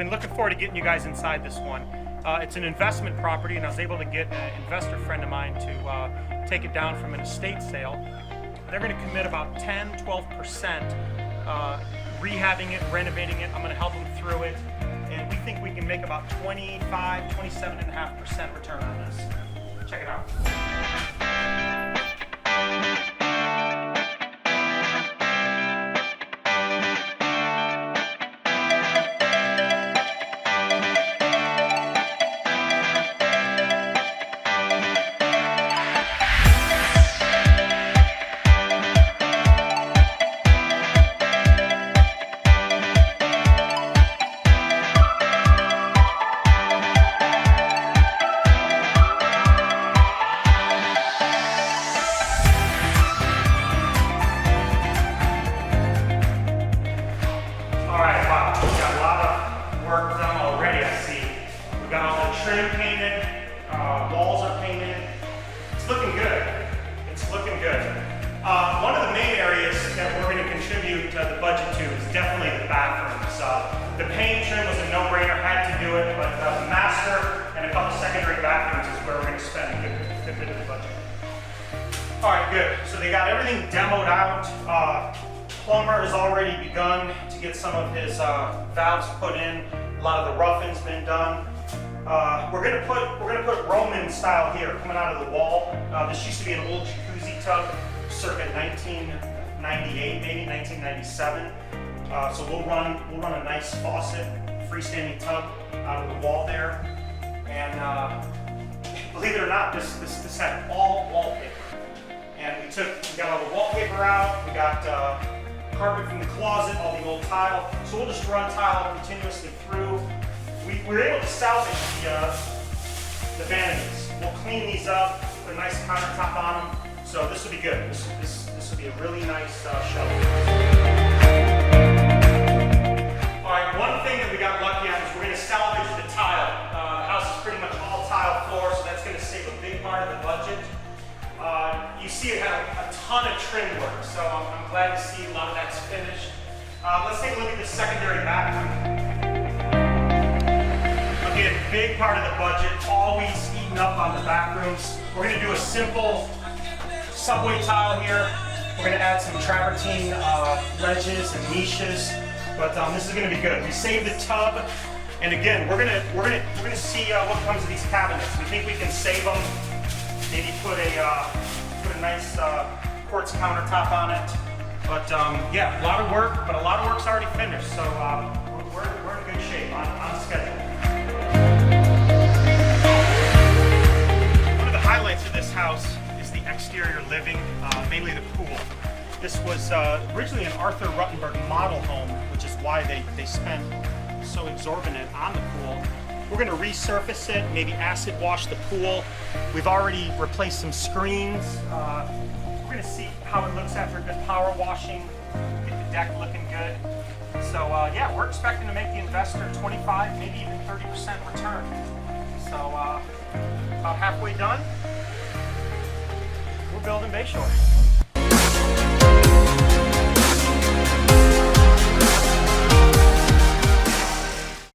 been looking forward to getting you guys inside this one. It's an investment property, and I was able to get an investor friend of mine to take it down from an estate sale. They're going to commit about 10-12%, rehabbing it, renovating it. I'm going to help them through it, and we think we can make about 27.5% return on this. Check it out. Trim painted, walls are painted. It's looking good. It's looking good. One of the main areas that we're going to contribute the budget to is definitely the bathrooms. The paint trim was a no-brainer, had to do it, but the master and a couple secondary bathrooms is where we're going to spend a good bit of the budget. All right, good. So they got everything demoed out. Plumber has already begun to get some of his valves put in. A lot of the roughing's been done. We're gonna put Roman style here coming out of the wall. This used to be an old jacuzzi tub, circa 1998, maybe 1997. So we'll run a nice faucet, freestanding tub out of the wall there. And believe it or not, this had all wallpaper. And we got all the wallpaper out. We got carpet from the closet, all the old tile. So we'll just run tile continuously through. We were able to salvage the vanities. We'll clean these up, put a nice countertop on them. So this will be good. This will be a really nice show. All right, one thing that we got lucky on is we're going to salvage the tile. The house is pretty much all tile floor, so that's going to save a big part of the budget. You see it had a ton of trim work, so I'm glad to see a lot of that's finished. Let's take a look at the secondary bathroom. Again, big part of the budget, always eating up on the bathrooms. We're going to do a simple subway tile here. We're going to add some travertine ledges and niches, but this is going to be good. We saved the tub, and again, we're going to see what comes of these cabinets. We think we can save them. Maybe put a nice quartz countertop on it. But yeah, a lot of work, but a lot of work's already finished, so we're in good shape, on schedule. Highlights of this house is the exterior living, mainly the pool. This was originally an Arthur Ruttenberg model home, which is why they spent so exorbitant on the pool. We're going to resurface it, maybe acid wash the pool. We've already replaced some screens. We're going to see how it looks after a good power washing, get the deck looking good. So yeah, we're expecting to make the investor 25, maybe even 30% return. So about halfway done. We're building Bayshore.